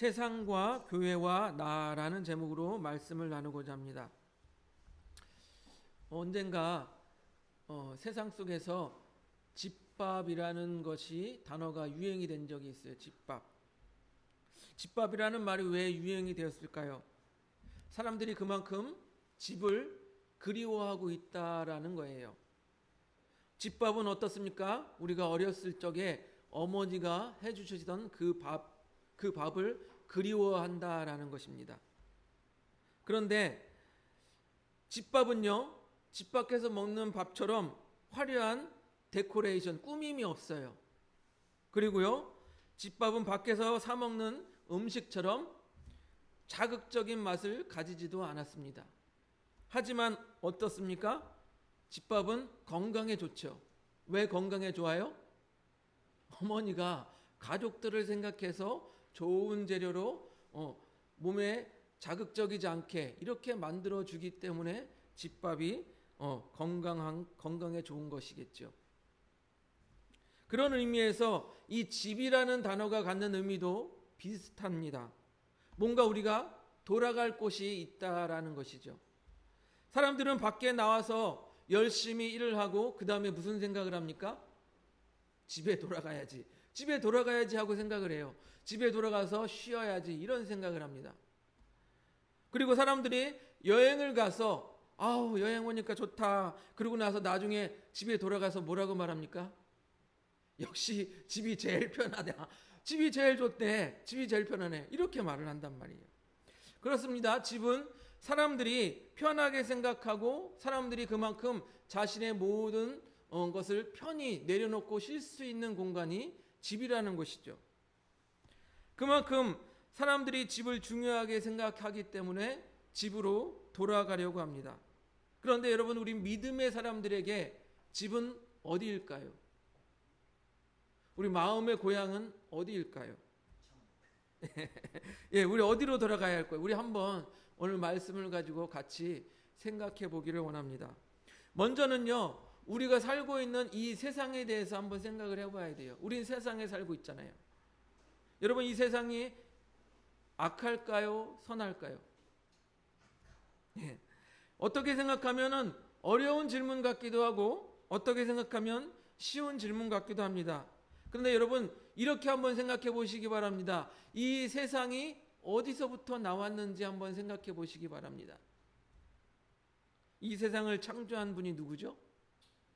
세상과 교회와 나라는 제목으로 말씀을 나누고자 합니다. 언젠가 세상 속에서 집밥이라는 것이 단어가 유행이 된 적이 있어요. 집밥. 집밥이라는 말이 왜 유행이 되었을까요? 사람들이 그만큼 집을 그리워하고 있다라는 거예요. 집밥은 어떻습니까? 우리가 어렸을 적에 어머니가 해주시던 그 밥을 그리워한다라는 것입니다. 그런데 집밥은요, 집 밖에서 먹는 밥처럼 화려한 데코레이션, 꾸밈이 없어요. 그리고요, 집밥은 밖에서 사 먹는 음식처럼 자극적인 맛을 가지지도 않았습니다. 하지만 어떻습니까? 집밥은 건강에 좋죠. 왜 건강에 좋아요? 어머니가 가족들을 생각해서 좋은 재료로 몸에 자극적이지 않게 이렇게 만들어 주기 때문에 집밥이 건강에 좋은 것이겠죠. 그런 의미에서 이 집이라는 단어가 갖는 의미도 비슷합니다. 뭔가 우리가 돌아갈 곳이 있다라는 것이죠. 사람들은 밖에 나와서 열심히 일을 하고 그 다음에 무슨 생각을 합니까? 집에 돌아가야지. 집에 돌아가야지 하고 생각을 해요. 집에 돌아가서 쉬어야지 이런 생각을 합니다. 그리고 사람들이 여행을 가서 여행 오니까 좋다. 그러고 나서 나중에 집에 돌아가서 뭐라고 말합니까? 역시 집이 제일 편하다. 집이 제일 좋대. 집이 제일 편하네. 이렇게 말을 한단 말이에요. 그렇습니다. 집은 사람들이 편하게 생각하고 사람들이 그만큼 자신의 모든 것을 편히 내려놓고 쉴 수 있는 공간이 집이라는 것이죠. 그만큼 사람들이 집을 중요하게 생각하기 때문에 집으로 돌아가려고 합니다. 그런데 여러분, 우리 믿음의 사람들에게 집은 어디일까요? 우리 마음의 고향은 어디일까요? 예, 우리 어디로 돌아가야 할 거예요? 우리 한번 오늘 말씀을 가지고 같이 생각해 보기를 원합니다. 먼저는요, 우리가 살고 있는 이 세상에 대해서 한번 생각을 해봐야 돼요. 우린 세상에 살고 있잖아요. 여러분, 이 세상이 악할까요? 선할까요? 예. 어떻게 생각하면은 어려운 질문 같기도 하고 어떻게 생각하면 쉬운 질문 같기도 합니다. 그런데 여러분, 이렇게 한번 생각해 보시기 바랍니다. 이 세상이 어디서부터 나왔는지 한번 생각해 보시기 바랍니다. 이 세상을 창조한 분이 누구죠?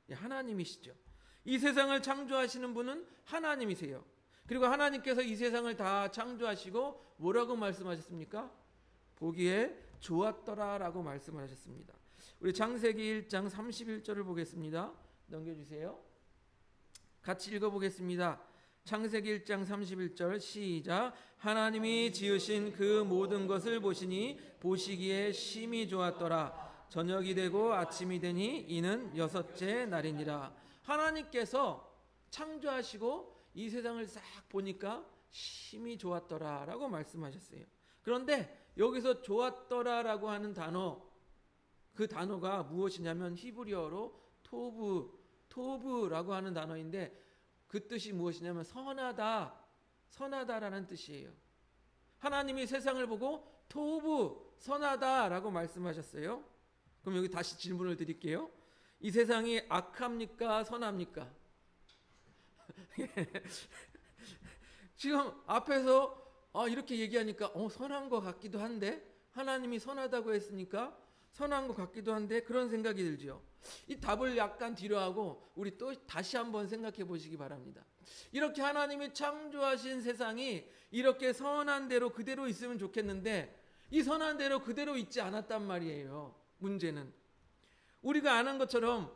하나님이시죠. 이 세상을 창조하시는 분은 하나님이세요. 그리고 하나님께서 이 세상을 다 창조하시고 뭐라고 말씀하셨습니까? 보기에 좋았더라라고 말씀을 하셨습니다. 우리 창세기 1장 31절을 보겠습니다. 넘겨주세요. 같이 읽어보겠습니다. 창세기 1장 31절 시작. 하나님이 지으신 그 모든 것을 보시니 보시기에 심히 좋았더라. 저녁이 되고 아침이 되니 이는 여섯째 날이니라. 하나님께서 창조하시고 이 세상을 싹 보니까 심히 좋았더라라고 말씀하셨어요. 그런데 여기서 좋았더라라고 하는 단어, 그 단어가 무엇이냐면 히브리어로 토브라고 하는 단어인데 그 뜻이 무엇이냐면 선하다라는 뜻이에요. 하나님이 세상을 보고 토브, 선하다라고 말씀하셨어요. 그럼 여기 다시 질문을 드릴게요. 이 세상이 악합니까? 선합니까? 지금 앞에서 이렇게 얘기하니까 선한 것 같기도 한데, 하나님이 선하다고 했으니까 선한 것 같기도 한데 그런 생각이 들죠. 이 답을 약간 뒤로 하고 우리 또 다시 한번 생각해 보시기 바랍니다. 이렇게 하나님이 창조하신 세상이 이렇게 선한 대로 그대로 있으면 좋겠는데 이 선한 대로 그대로 있지 않았단 말이에요. 문제는 우리가 아는 것처럼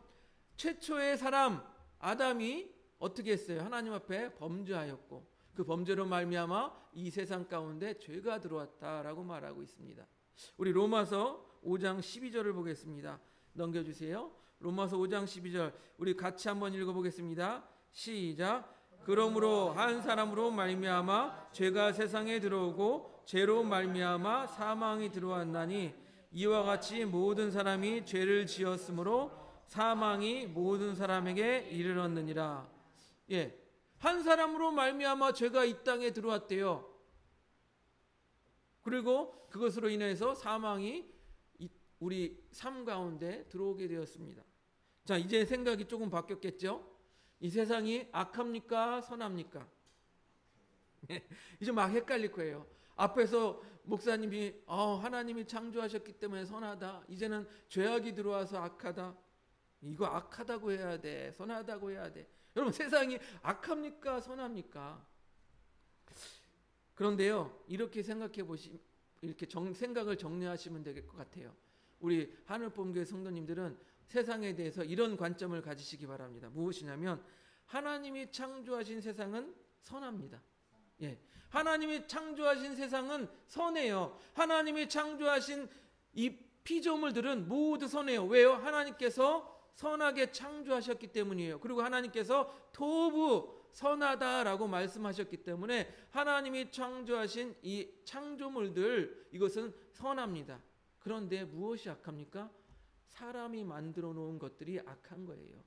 최초의 사람 아담이 어떻게 했어요? 하나님 앞에 범죄하였고 그 범죄로 말미암아 이 세상 가운데 죄가 들어왔다라고 말하고 있습니다. 우리 로마서 5장 12절을 보겠습니다. 넘겨주세요. 로마서 5장 12절 우리 같이 한번 읽어보겠습니다. 시작. 그러므로 한 사람으로 말미암아 죄가 세상에 들어오고 죄로 말미암아 사망이 들어왔나니 이와 같이 모든 사람이 죄를 지었으므로 사망이 모든 사람에게 이르렀느니라. 예, 한 사람으로 말미암아 죄가 이 땅에 들어왔대요. 그리고 그것으로 인해서 사망이 우리 삶 가운데 들어오게 되었습니다. 자, 이제 생각이 조금 바뀌었겠죠? 이 세상이 악합니까? 선합니까? 이제 막 헷갈릴 거예요. 앞에서 목사님이 하나님이 창조하셨기 때문에 선하다. 이제는 죄악이 들어와서 악하다. 이거 악하다고 해야 돼. 선하다고 해야 돼. 여러분, 세상이 악합니까? 선합니까? 그런데요, 이렇게 생각해 이렇게 생각을 정리하시면 될 것 같아요. 우리 하늘봄교회 성도님들은 세상에 대해서 이런 관점을 가지시기 바랍니다. 무엇이냐면 하나님이 창조하신 세상은 선합니다. 예, 하나님이 창조하신 세상은 선해요. 하나님이 창조하신 이 피조물들은 모두 선해요. 왜요? 하나님께서 선하게 창조하셨기 때문이에요. 그리고 하나님께서 토부 선하다라고 말씀하셨기 때문에 하나님이 창조하신 이 창조물들, 이것은 선합니다. 그런데 무엇이 악합니까? 사람이 만들어 놓은 것들이 악한 거예요.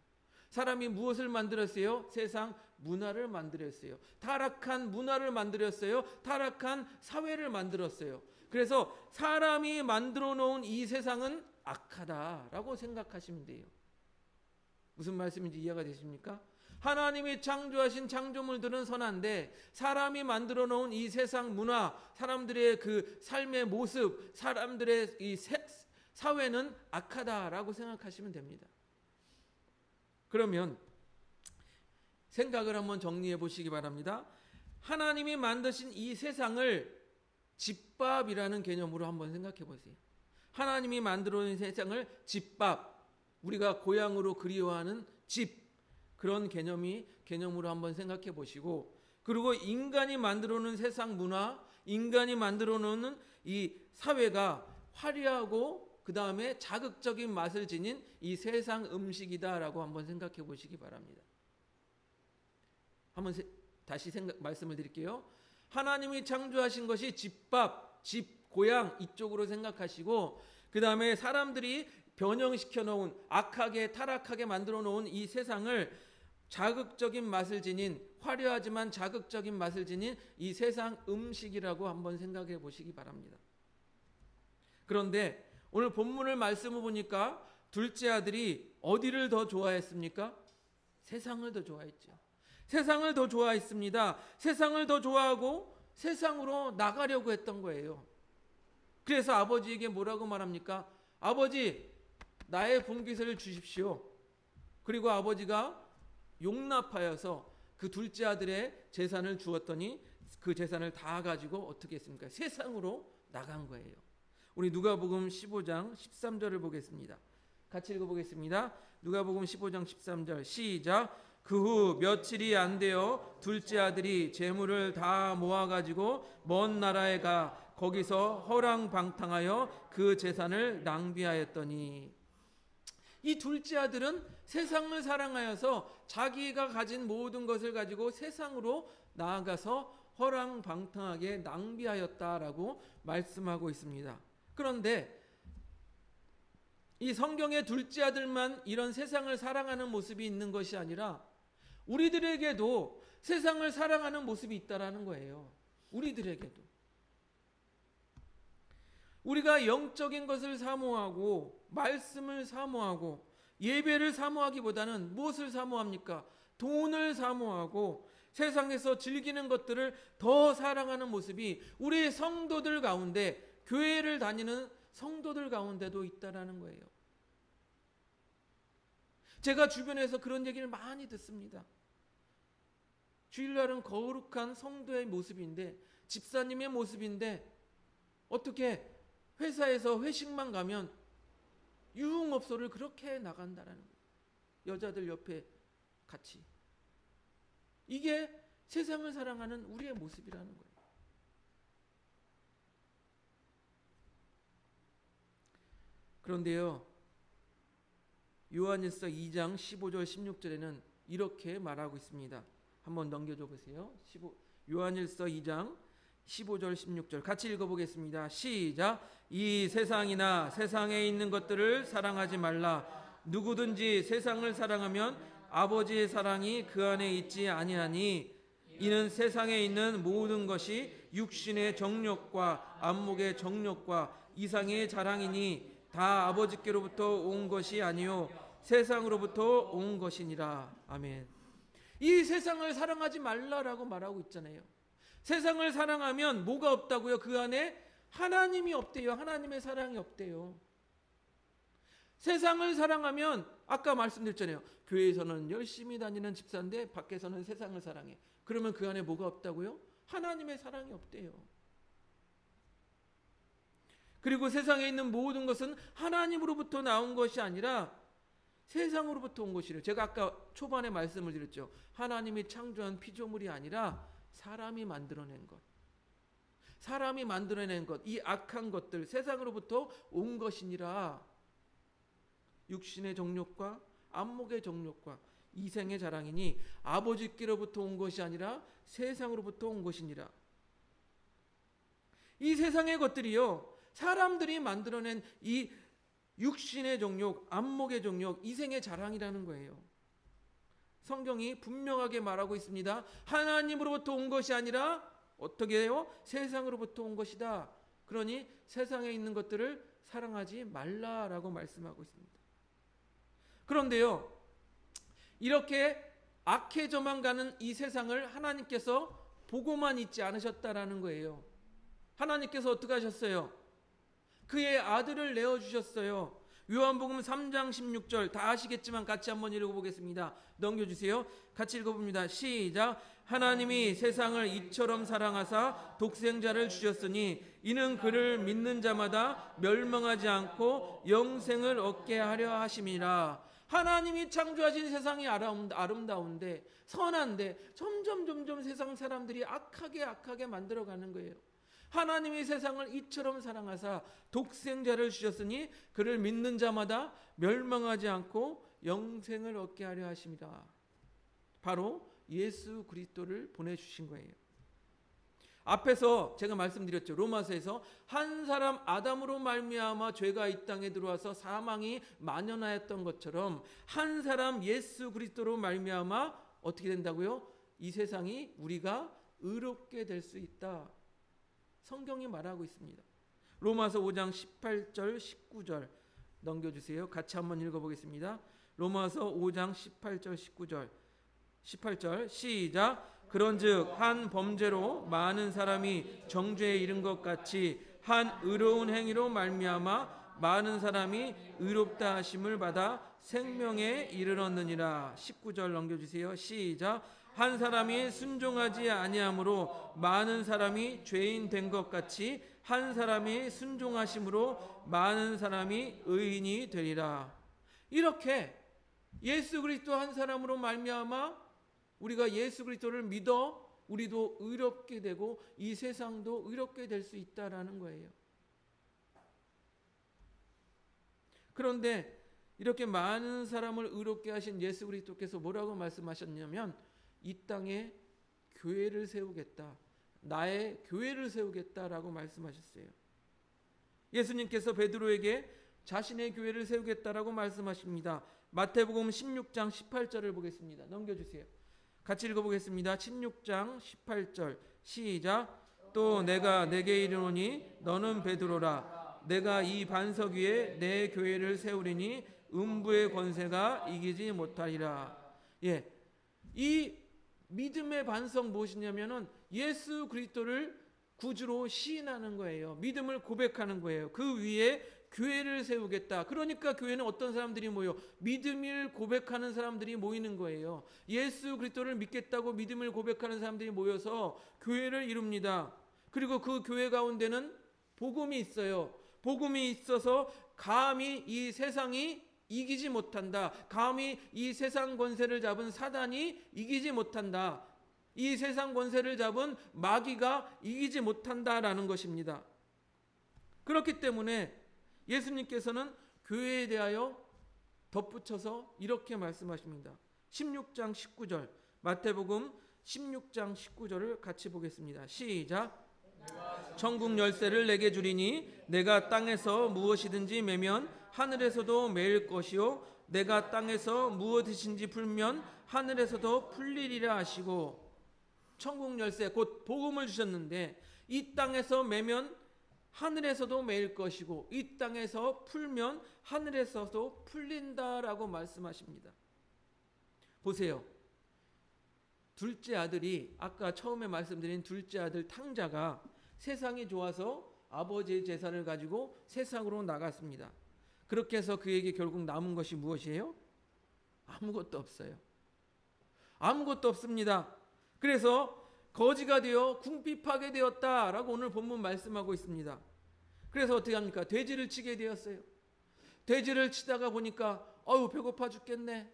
사람이 무엇을 만들었어요? 세상 문화를 만들었어요. 타락한 문화를 만들었어요. 타락한 사회를 만들었어요. 그래서 사람이 만들어 놓은 이 세상은 악하다라고 생각하시면 돼요. 무슨 말씀인지 이해가 되십니까? 하나님이 창조하신 창조물들은 선한데 사람이 만들어 놓은 이 세상 문화, 사람들의 그 삶의 모습, 사람들의 이 사회는 악하다라고 생각하시면 됩니다. 그러면 생각을 한번 정리해 보시기 바랍니다. 하나님이 만드신 이 세상을 집밥이라는 개념으로 한번 생각해 보세요. 하나님이 만들어 놓은 세상을 집밥, 우리가 고향으로 그리워하는 집, 그런 개념으로 한번 생각해 보시고, 그리고 인간이 만들어 놓은 세상 문화, 인간이 만들어 놓은 이 사회가 화려하고 그 다음에 자극적인 맛을 지닌 이 세상 음식이다라고 한번 생각해 보시기 바랍니다. 한번 다시 말씀을 드릴게요. 하나님이 창조하신 것이 집밥, 집, 고향 이쪽으로 생각하시고, 그 다음에 사람들이 변형시켜 놓은, 악하게 타락하게 만들어 놓은 이 세상을 자극적인 맛을 지닌, 화려하지만 자극적인 맛을 지닌 이 세상 음식이라고 한번 생각해 보시기 바랍니다. 그런데 오늘 본문을 말씀을 보니까 둘째 아들이 어디를 더 좋아했습니까? 세상을 더 좋아했죠. 세상을 더 좋아했습니다. 세상을 더 좋아하고 세상으로 나가려고 했던 거예요. 그래서 아버지에게 뭐라고 말합니까? 아버지, 나의 분깃을 주십시오. 그리고 아버지가 용납하여서 그 둘째 아들의 재산을 주었더니 그 재산을 다 가지고 어떻게 했습니까? 세상으로 나간 거예요. 우리 누가복음 15장 13절을 보겠습니다. 같이 읽어보겠습니다. 누가복음 15장 13절 시작. 그 후 며칠이 안 되어 둘째 아들이 재물을 다 모아가지고 먼 나라에 가 거기서 허랑방탕하여 그 재산을 낭비하였더니, 이 둘째 아들은 세상을 사랑하여서 자기가 가진 모든 것을 가지고 세상으로 나아가서 허랑방탕하게 낭비하였다라고 말씀하고 있습니다. 그런데 이 성경의 둘째 아들만 이런 세상을 사랑하는 모습이 있는 것이 아니라 우리들에게도 세상을 사랑하는 모습이 있다라는 거예요. 우리들에게도. 우리가 영적인 것을 사모하고 말씀을 사모하고 예배를 사모하기보다는 무엇을 사모합니까? 돈을 사모하고 세상에서 즐기는 것들을 더 사랑하는 모습이 우리 성도들 가운데, 교회를 다니는 성도들 가운데도 있다라는 거예요. 제가 주변에서 그런 얘기를 많이 듣습니다. 주일날은 거룩한 성도의 모습인데, 집사님의 모습인데 어떻게 회사에서 회식만 가면 유흥업소를 그렇게 나간다라는 거예요. 여자들 옆에 같이. 이게 세상을 사랑하는 우리의 모습이라는 거예요. 그런데요, 요한일서 2장 15절 16절에는 이렇게 말하고 있습니다. 한번 넘겨줘 보세요. 요한일서 2장 15절 16절 같이 읽어보겠습니다. 시작. 이 세상이나 세상에 있는 것들을 사랑하지 말라. 누구든지 세상을 사랑하면 아버지의 사랑이 그 안에 있지 아니하니, 이는 세상에 있는 모든 것이 육신의 정욕과 안목의 정욕과 이상의 자랑이니 다 아버지께로부터 온 것이 아니요 세상으로부터 온 것이니라. 아멘. 이 세상을 사랑하지 말라라고 말하고 있잖아요. 세상을 사랑하면 뭐가 없다고요? 그 안에 하나님이 없대요. 하나님의 사랑이 없대요. 세상을 사랑하면 아까 말씀드렸잖아요. 교회에서는 열심히 다니는 집사인데 밖에서는 세상을 사랑해. 그러면 그 안에 뭐가 없다고요? 하나님의 사랑이 없대요. 그리고 세상에 있는 모든 것은 하나님으로부터 나온 것이 아니라 세상으로부터 온 것이래요. 제가 아까 초반에 말씀을 드렸죠. 하나님이 창조한 피조물이 아니라 사람이 만들어낸 것. 사람이 만들어낸 것, 이 악한 것들 세상으로부터 온 것이니라. 육신의 정욕과 안목의 정욕과 이생의 자랑이니 아버지께로부터 온 것이 아니라 세상으로부터 온 것이니라. 이 세상의 것들이요, 사람들이 만들어낸 이 육신의 정욕, 안목의 정욕, 이생의 자랑이라는 거예요. 성경이 분명하게 말하고 있습니다. 하나님으로부터 온 것이 아니라 어떻게 해요? 세상으로부터 온 것이다. 그러니 세상에 있는 것들을 사랑하지 말라라고 말씀하고 있습니다. 그런데요, 이렇게 악해져만 가는 이 세상을 하나님께서 보고만 있지 않으셨다라는 거예요. 하나님께서 어떻게 하셨어요? 그의 아들을 내어주셨어요. 요한복음 3장 16절 다 아시겠지만 같이 한번 읽어보겠습니다. 넘겨주세요. 같이 읽어봅니다. 시작. 하나님이 세상을 이처럼 사랑하사 독생자를 주셨으니 이는 그를 믿는 자마다 멸망하지 않고 영생을 얻게 하려 하심이라. 하나님이 창조하신 세상이 아름다운데 선한데 점점 세상 사람들이 악하게 만들어가는 거예요. 하나님이 세상을 이처럼 사랑하사 독생자를 주셨으니 그를 믿는 자마다 멸망하지 않고 영생을 얻게 하려 하십니다. 바로 예수 그리스도를 보내주신 거예요. 앞에서 제가 말씀드렸죠. 로마서에서 한 사람 아담으로 말미암아 죄가 이 땅에 들어와서 사망이 만연하였던 것처럼 한 사람 예수 그리스도로 말미암아 어떻게 된다고요? 이 세상이 우리가 의롭게 될 수 있다. 성경이 말하고 있습니다. 로마서 5장 18절 19절 넘겨주세요. 같이 한번 읽어보겠습니다. 로마서 5장 18절 19절 18절 시작. 그런즉 한 범죄로 많은 사람이 정죄에 이른 것 같이 한 의로운 행위로 말미암아 많은 사람이 의롭다 하심을 받아 생명에 이르렀느니라. 19절 넘겨주세요. 시작. 한 사람이 순종하지 아니함으로 많은 사람이 죄인 된 것 같이 한 사람이 순종하심으로 많은 사람이 의인이 되리라. 이렇게 예수 그리스도 한 사람으로 말미암아 우리가 예수 그리스도를 믿어 우리도 의롭게 되고 이 세상도 의롭게 될 수 있다라는 거예요. 그런데 이렇게 많은 사람을 의롭게 하신 예수 그리스도께서 뭐라고 말씀하셨냐면 이 땅에 교회를 세우겠다. 나의 교회를 세우겠다라고 말씀하셨어요. 예수님께서 베드로에게 자신의 교회를 세우겠다라고 말씀하십니다. 마태복음 16장 18절을 보겠습니다. 넘겨주세요. 같이 읽어보겠습니다. 16장 18절 시작. 또 내가 내게 이르노니 너는 베드로라. 내가 이 반석 위에 내 교회를 세우리니 음부의 권세가 이기지 못하리라. 예, 이 믿음의 반석 무엇이냐면은 예수 그리스도를 구주로 시인하는 거예요. 믿음을 고백하는 거예요. 그 위에 교회를 세우겠다. 그러니까 교회는 어떤 사람들이 모여? 믿음을 고백하는 사람들이 모이는 거예요. 예수 그리스도를 믿겠다고 믿음을 고백하는 사람들이 모여서 교회를 이룹니다. 그리고 그 교회 가운데는 복음이 있어요. 복음이 있어서 감히 이 세상이 이기지 못한다. 감히 이 세상 권세를 잡은 사단이 이기지 못한다. 이 세상 권세를 잡은 마귀가 이기지 못한다라는 것입니다. 그렇기 때문에 예수님께서는 교회에 대하여 덧붙여서 이렇게 말씀하십니다. 16장 19절 마태복음 16장 19절을 같이 보겠습니다. 시작. 천국 열쇠를 내게 주리니 내가 땅에서 무엇이든지 매면 하늘에서도 매일 것이요 내가 땅에서 무엇이든지 풀면 하늘에서도 풀리리라 하시고 천국 열쇠 곧 복음을 주셨는데 이 땅에서 매면 하늘에서도 매일 것이고 이 땅에서 풀면 하늘에서도 풀린다라고 말씀하십니다. 보세요. 둘째 아들이 아까 처음에 말씀드린 둘째 아들 탕자가 세상이 좋아서 아버지의 재산을 가지고 세상으로 나갔습니다. 그렇게 해서 그에게 결국 남은 것이 무엇이에요? 아무것도 없어요. 아무것도 없습니다. 그래서 거지가 되어 궁핍하게 되었다라고 오늘 본문 말씀하고 있습니다. 그래서 어떻게 합니까? 돼지를 치게 되었어요. 돼지를 치다가 보니까 아유 배고파 죽겠네.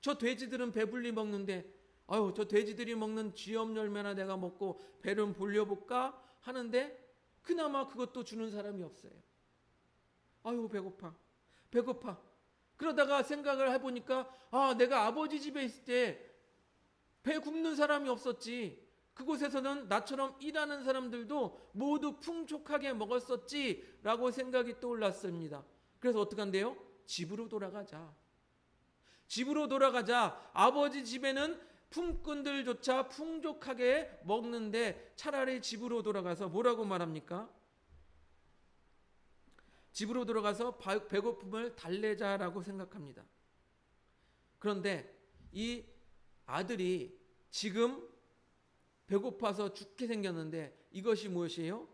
저 돼지들은 배불리 먹는데 아유 저 돼지들이 먹는 쥐염 열매나 내가 먹고 배를 불려볼까 하는데 그나마 그것도 주는 사람이 없어요. 아유 배고파. 그러다가 생각을 해보니까 아 내가 아버지 집에 있을 때 배 굽는 사람이 없었지. 그곳에서는 나처럼 일하는 사람들도 모두 풍족하게 먹었었지 라고 생각이 떠올랐습니다. 그래서 어떻게 한대요? 집으로 돌아가자. 집으로 돌아가자. 아버지 집에는 품꾼들조차 풍족하게 먹는데 차라리 집으로 돌아가서 뭐라고 말합니까? 집으로 돌아가서 배고픔을 달래자라고 생각합니다. 그런데 이 아들이 지금 배고파서 죽게 생겼는데 이것이 무엇이에요?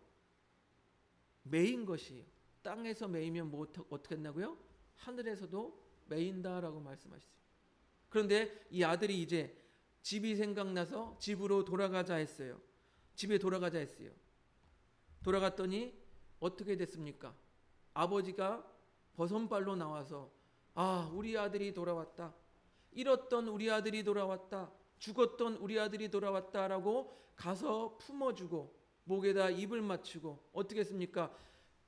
매인 것이에요. 땅에서 매이면 뭐 어떻게 했나고요? 하늘에서도 매인다라고 말씀하셨어요. 그런데 이 아들이 이제 집이 생각나서 집으로 돌아가자 했어요. 집에 돌아가자 했어요. 돌아갔더니 어떻게 됐습니까? 아버지가 버선발로 나와서 아 우리 아들이 돌아왔다. 잃었던 우리 아들이 돌아왔다. 죽었던 우리 아들이 돌아왔다라고 가서 품어주고 목에다 입을 맞추고 어떻게 했습니까?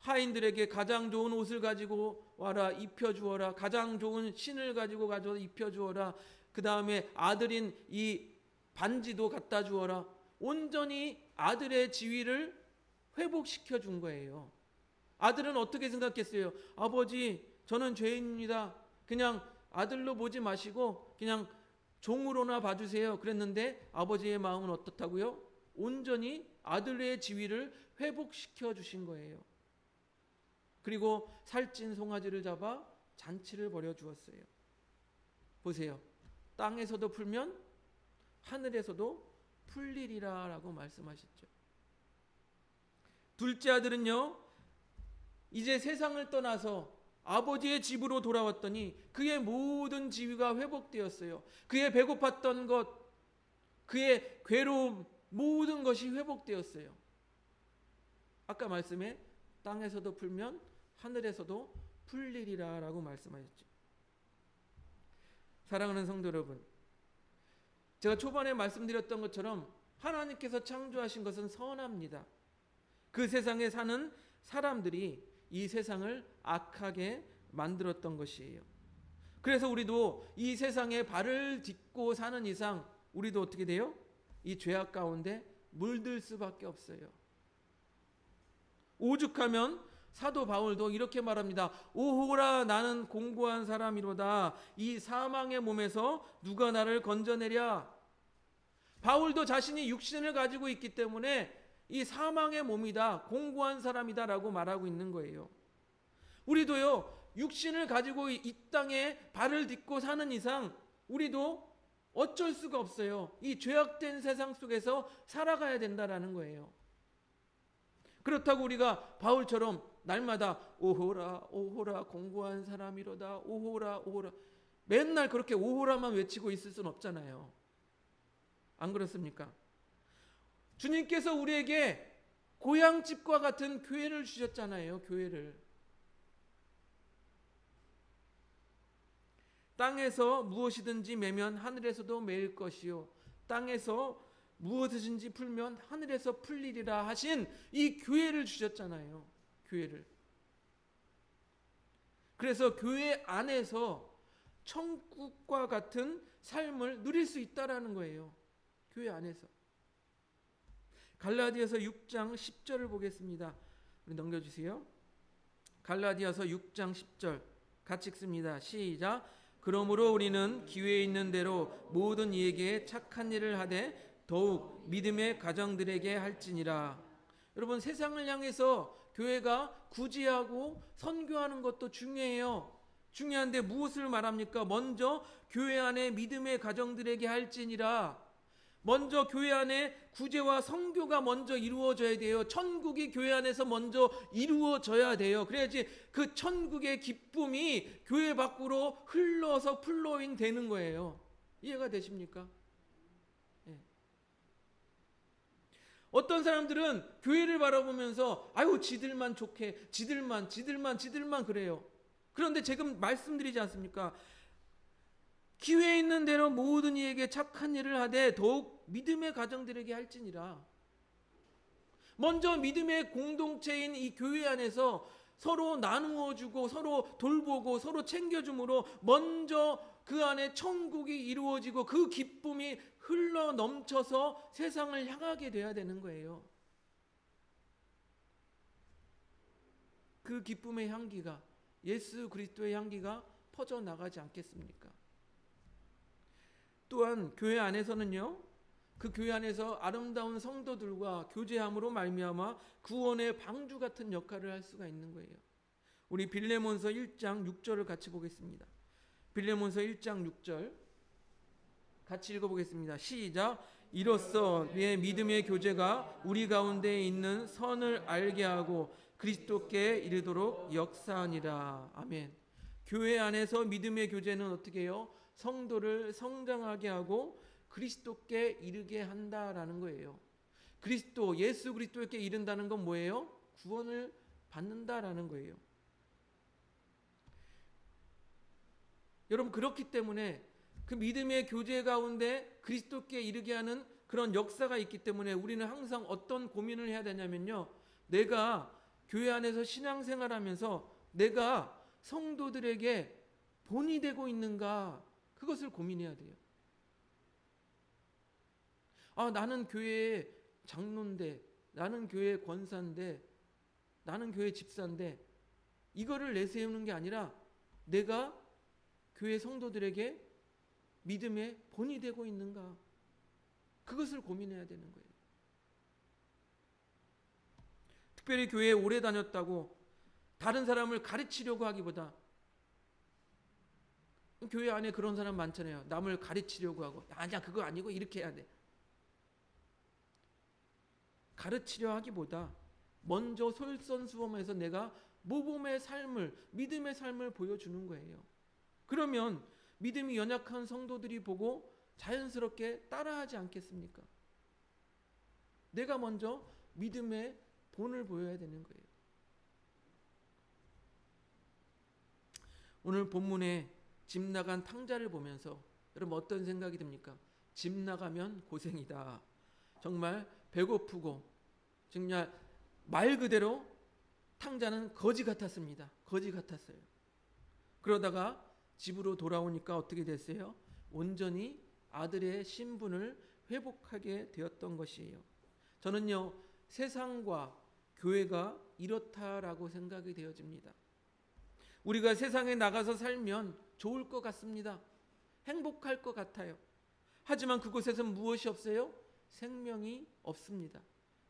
하인들에게 가장 좋은 옷을 가지고 와라 입혀주어라. 가장 좋은 신을 가지고 가져와 입혀주어라. 그 다음에 아들인 이 반지도 갖다 주어라. 온전히 아들의 지위를 회복시켜 준 거예요. 아들은 어떻게 생각했어요? 아버지 저는 죄인입니다. 그냥 아들로 보지 마시고 그냥 종으로나 봐주세요. 그랬는데 아버지의 마음은 어떻다고요? 온전히 아들의 지위를 회복시켜 주신 거예요. 그리고 살찐 송아지를 잡아 잔치를 벌여 주었어요. 보세요. 땅에서도 풀면 하늘에서도 풀리리라 라고 말씀하셨죠. 둘째 아들은요 이제 세상을 떠나서 아버지의 집으로 돌아왔더니 그의 모든 지위가 회복되었어요. 그의 배고팠던 것, 그의 괴로움, 모든 것이 회복되었어요. 아까 말씀에 땅에서도 풀면 하늘에서도 풀리리라 라고 말씀하셨죠. 사랑하는 성도 여러분, 제가 초반에 말씀드렸던 것처럼 하나님께서 창조하신 것은 선합니다. 그 세상에 사는 사람들이 이 세상을 악하게 만들었던 것이에요. 그래서 우리도 이 세상에 발을 딛고 사는 이상 우리도 어떻게 돼요? 이 죄악 가운데 물들 수밖에 없어요. 오죽하면 사도 바울도 이렇게 말합니다. 오호라 나는 공고한 사람이로다. 이 사망의 몸에서 누가 나를 건져내랴. 바울도 자신이 육신을 가지고 있기 때문에 이 사망의 몸이다, 공고한 사람이다 라고 말하고 있는 거예요. 우리도요 육신을 가지고 이 땅에 발을 딛고 사는 이상 우리도 어쩔 수가 없어요. 이 죄악된 세상 속에서 살아가야 된다라는 거예요. 그렇다고 우리가 바울처럼 날마다 오호라 오호라 공고한 사람이로다 오호라 오호라 맨날 그렇게 오호라만 외치고 있을 수는 없잖아요. 안 그렇습니까? 주님께서 우리에게 고향집과 같은 교회를 주셨잖아요. 교회를. 땅에서 무엇이든지 매면 하늘에서도 매일 것이요 땅에서 무엇이든지 풀면 하늘에서 풀리리라 하신 이 교회를 주셨잖아요. 교회를. 그래서 교회 안에서 천국과 같은 삶을 누릴 수 있다라는 거예요. 교회 안에서. 갈라디아서 6장 10절을 보겠습니다. 우리 넘겨주세요. 갈라디아서 6장 10절 같이 읽습니다. 시작. 그러므로 우리는 기회 있는 대로 모든 이에게 착한 일을 하되 더욱 믿음의 가정들에게 할지니라. 여러분, 세상을 향해서 교회가 구제하고 선교하는 것도 중요해요. 중요한데 무엇을 말합니까? 먼저 교회 안에 믿음의 가정들에게 할지니라. 먼저 교회 안에 구제와 선교가 먼저 이루어져야 돼요. 천국이 교회 안에서 먼저 이루어져야 돼요. 그래야지 그 천국의 기쁨이 교회 밖으로 흘러서 플로잉 되는 거예요. 이해가 되십니까? 예. 어떤 사람들은 교회를 바라보면서 아유 지들만 좋게 지들만 그래요. 그런데 지금 말씀드리지 않습니까? 기회 있는 대로 모든 이에게 착한 일을 하되 더욱 믿음의 가정들에게 할지니라. 먼저 믿음의 공동체인 이 교회 안에서 서로 나누어 주고 서로 돌보고 서로 챙겨줌으로 먼저 그 안에 천국이 이루어지고 그 기쁨이 흘러 넘쳐서 세상을 향하게 돼야 되는 거예요. 그 기쁨의 향기가, 예수 그리스도의 향기가 퍼져나가지 않겠습니까? 또한 교회 안에서는요, 그 교회 안에서 아름다운 성도들과 교제함으로 말미암아 구원의 방주 같은 역할을 할 수가 있는 거예요. 우리 빌레몬서 1장 6절을 같이 보겠습니다. 빌레몬서 1장 6절 같이 읽어보겠습니다. 시작. 이로써 내 믿음의 교제가 우리 가운데 있는 선을 알게 하고 그리스도께 이르도록 역사하니라. 아멘. 교회 안에서 믿음의 교제는 어떻게 해요? 성도를 성장하게 하고 그리스도께 이르게 한다라는 거예요. 그리스도, 예수 그리스도께 이른다는 건 뭐예요? 구원을 받는다라는 거예요. 여러분, 그렇기 때문에 그 믿음의 교제 가운데 그리스도께 이르게 하는 그런 역사가 있기 때문에 우리는 항상 어떤 고민을 해야 되냐면요, 내가 교회 안에서 신앙생활하면서 내가 성도들에게 본이 되고 있는가, 그것을 고민해야 돼요. 아, 나는 교회의 장로인데, 나는 교회의 권사인데, 나는 교회 집사인데, 이거를 내세우는 게 아니라 내가 교회 성도들에게 믿음의 본이 되고 있는가, 그것을 고민해야 되는 거예요. 특별히 교회에 오래 다녔다고 다른 사람을 가르치려고 하기보다, 교회 안에 그런 사람 많잖아요. 남을 가르치려고 하고, 아니야 그거 아니고 이렇게 해야 돼. 가르치려 하기보다 먼저 솔선수범해서 내가 모범의 삶을, 믿음의 삶을 보여주는 거예요. 그러면 믿음이 연약한 성도들이 보고 자연스럽게 따라하지 않겠습니까? 내가 먼저 믿음의 본을 보여야 되는 거예요. 오늘 본문에 집 나간 탕자를 보면서 여러분 어떤 생각이 듭니까? 집 나가면 고생이다. 정말 배고프고 정말 말 그대로 탕자는 거지 같았습니다. 거지 같았어요. 그러다가 집으로 돌아오니까 어떻게 됐어요? 온전히 아들의 신분을 회복하게 되었던 것이에요. 저는요, 세상과 교회가 이렇다라고 생각이 되어집니다. 우리가 세상에 나가서 살면 좋을 것 같습니다. 행복할 것 같아요. 하지만 그곳에서는 무엇이 없어요? 생명이 없습니다.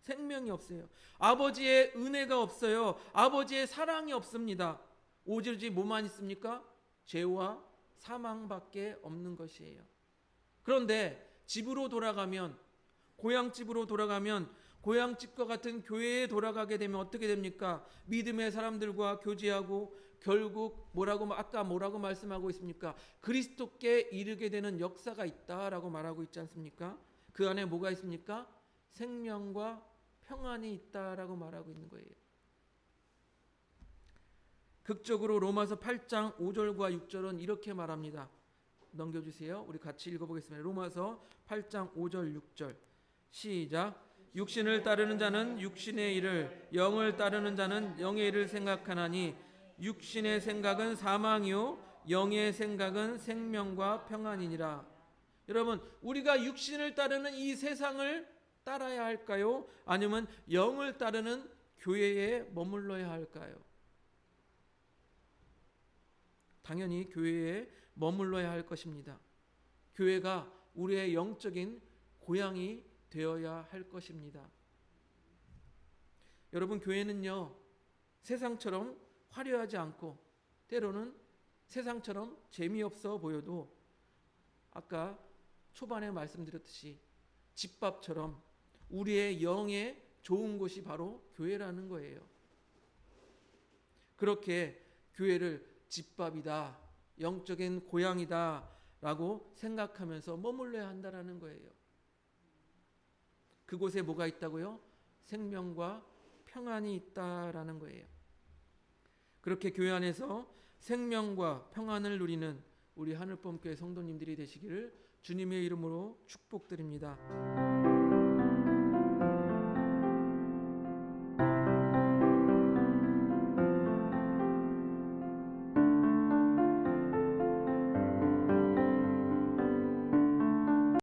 생명이 없어요. 아버지의 은혜가 없어요. 아버지의 사랑이 없습니다. 오직 뭐만 있습니까? 죄와 사망밖에 없는 것이에요. 그런데 집으로 돌아가면, 고향집으로 돌아가면, 고향집과 같은 교회에 돌아가게 되면 어떻게 됩니까? 믿음의 사람들과 교제하고 결국 아까 뭐라고 말씀하고 있습니까? 그리스도께 이르게 되는 역사가 있다라고 말하고 있지 않습니까? 그 안에 뭐가 있습니까? 생명과 평안이 있다라고 말하고 있는 거예요. 극적으로 로마서 8장 5절과 6절은 이렇게 말합니다. 넘겨주세요. 우리 같이 읽어보겠습니다. 로마서 8장 5절 6절 시작. 육신을 따르는 자는 육신의 일을, 영을 따르는 자는 영의 일을 생각하나니 육신의 생각은 사망이요 영의 생각은 생명과 평안이니라. 여러분, 우리가 육신을 따르는 이 세상을 따라야 할까요? 아니면 영을 따르는 교회에 머물러야 할까요? 당연히 교회에 머물러야 할 것입니다. 교회가 우리의 영적인 고향이 되어야 할 것입니다. 여러분, 교회는요, 세상처럼 화려하지 않고 때로는 세상처럼 재미없어 보여도 아까 초반에 말씀드렸듯이 집밥처럼 우리의 영에 좋은 곳이 바로 교회라는 거예요. 그렇게 교회를 집밥이다, 영적인 고향이다 라고 생각하면서 머물러야 한다는 거예요. 그곳에 뭐가 있다고요? 생명과 평안이 있다라는 거예요. 그렇게 교회 안에서 생명과 평안을 누리는 우리 하늘봄교회 성도님들이 되시기를 주님의 이름으로 축복드립니다.